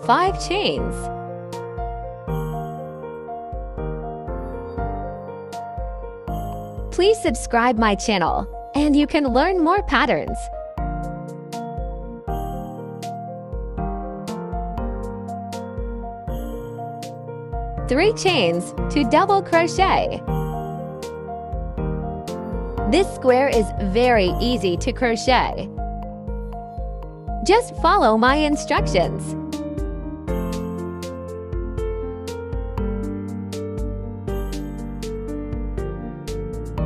5 chains. Please subscribe my channel, and you can learn more patterns. 3 chains to double crochet. This square is very easy to crochet. Just follow my instructions.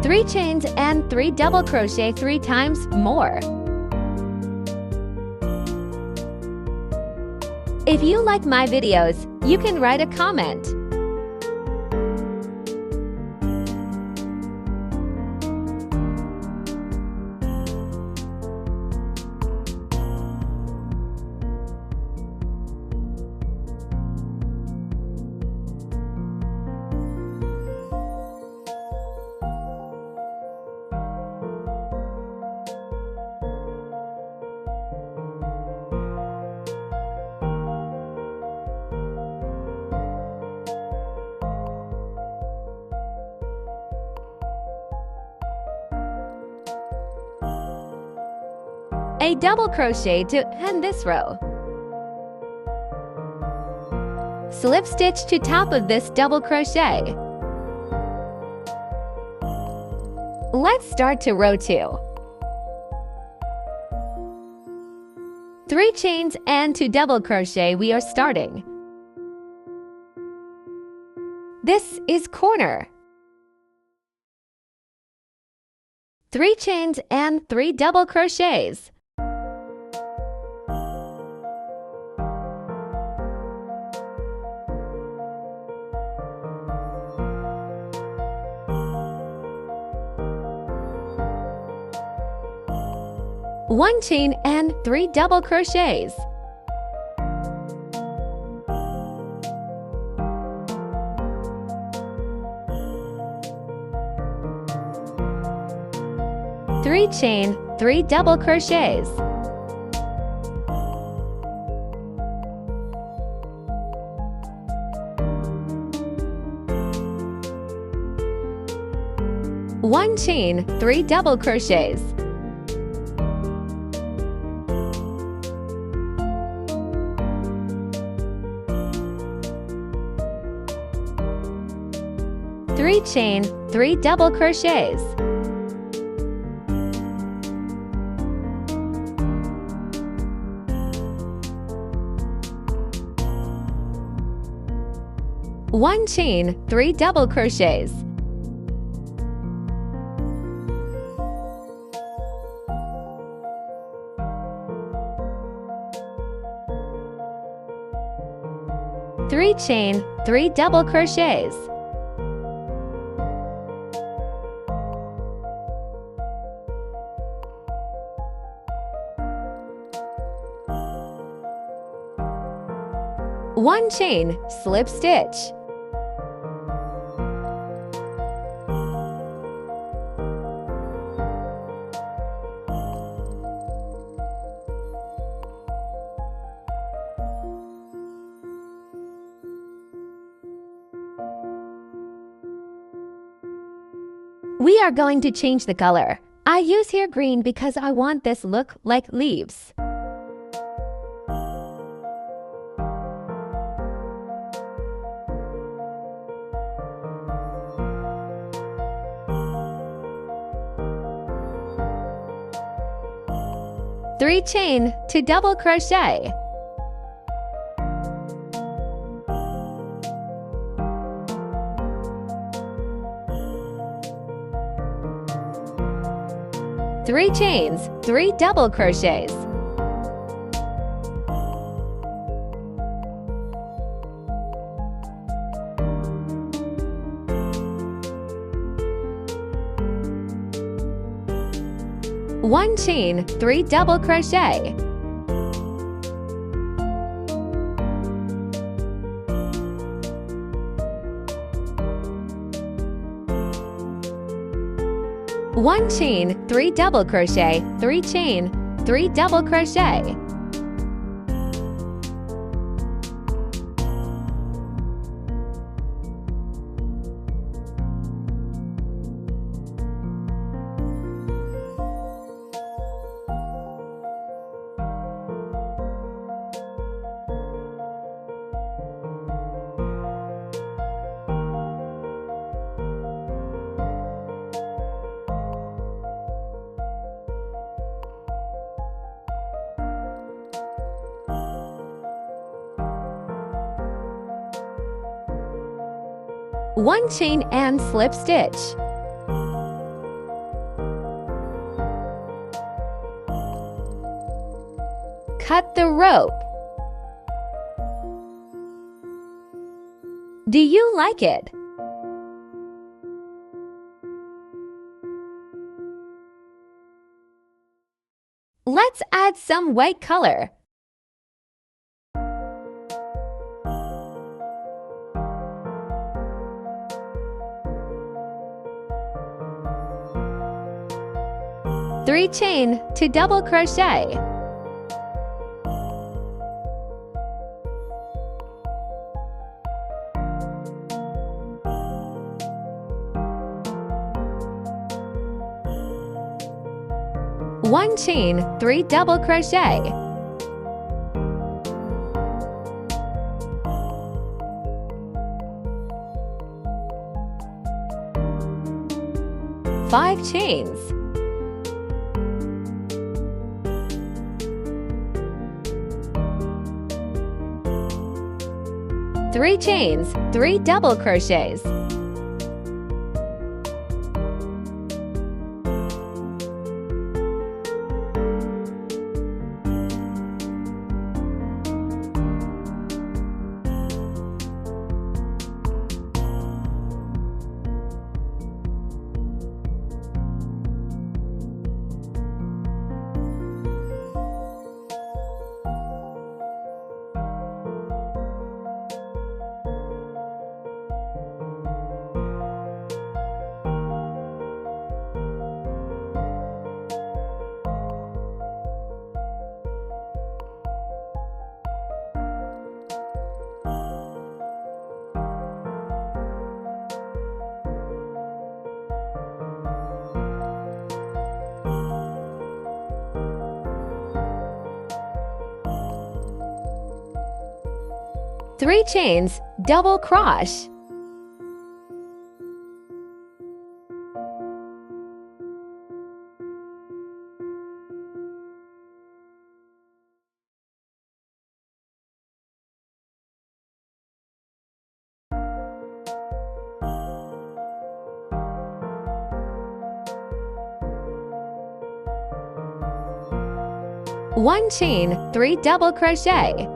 Three chains and 3 double crochet 3 times more. If you like my videos, you can write a comment. A double crochet to end this row. Slip stitch to top of this double crochet. Let's start to row 2. 3 chains and 2 double crochet we are starting. This is corner. 3 chains and 3 double crochets. 1 chain and 3 double crochets. Three chain, 3 double crochets. One chain, 3 double crochets. Three chain, 3 double crochets. One chain, 3 double crochets. Three chain, 3 double crochets. One chain, slip stitch. We are going to change the color. I use here green because I want this look like leaves. Three chain to double crochet. Three chains, 3 double crochets. One chain, 3 double crochet. One chain, 3 double crochet, 3 chain, 3 double crochet. 1 chain and slip stitch. Cut the rope. Do you like it? Let's add some white color. Three chain to double crochet. One chain, 3 double crochet. Five chains. Three chains, 3 double crochets. Three chains, double cross. One chain, 3 double crochet.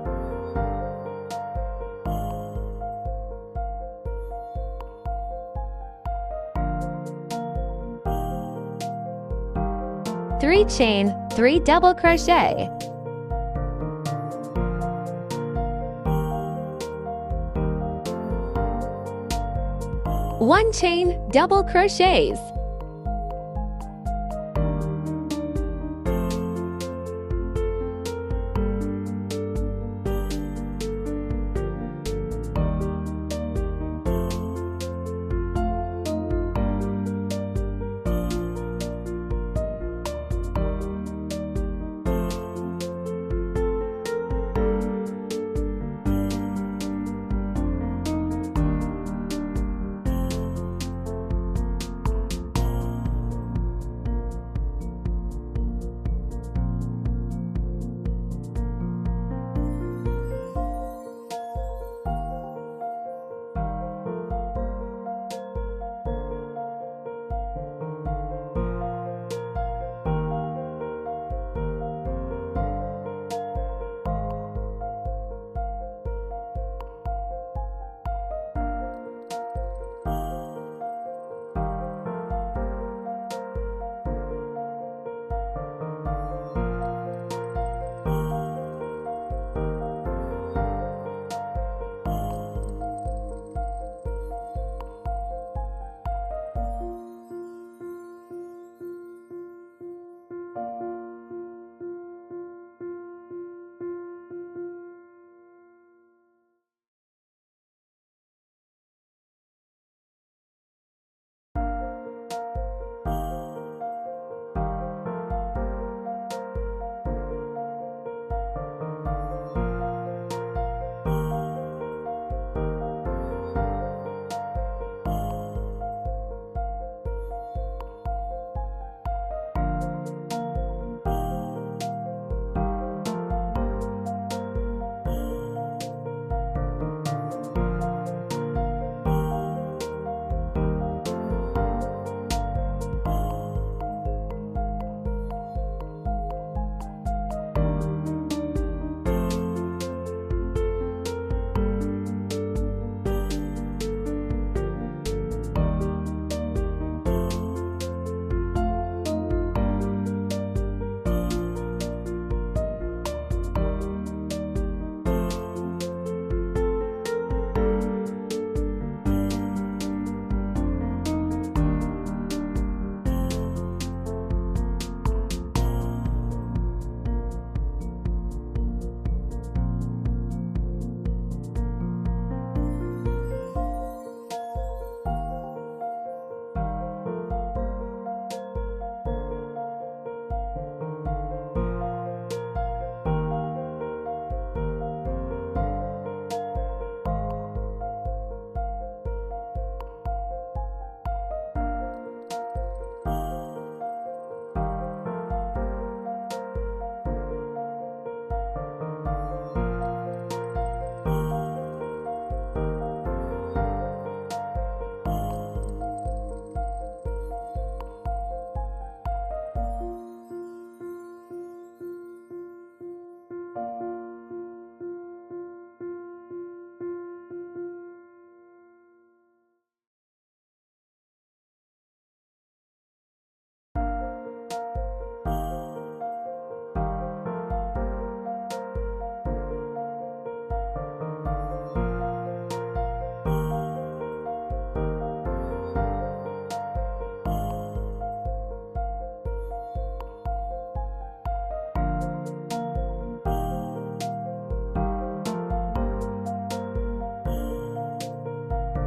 Three chain, 3 double crochet. One chain, double crochets.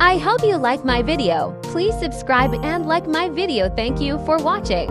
I hope you like my video. Please subscribe and like my video. Thank you for watching.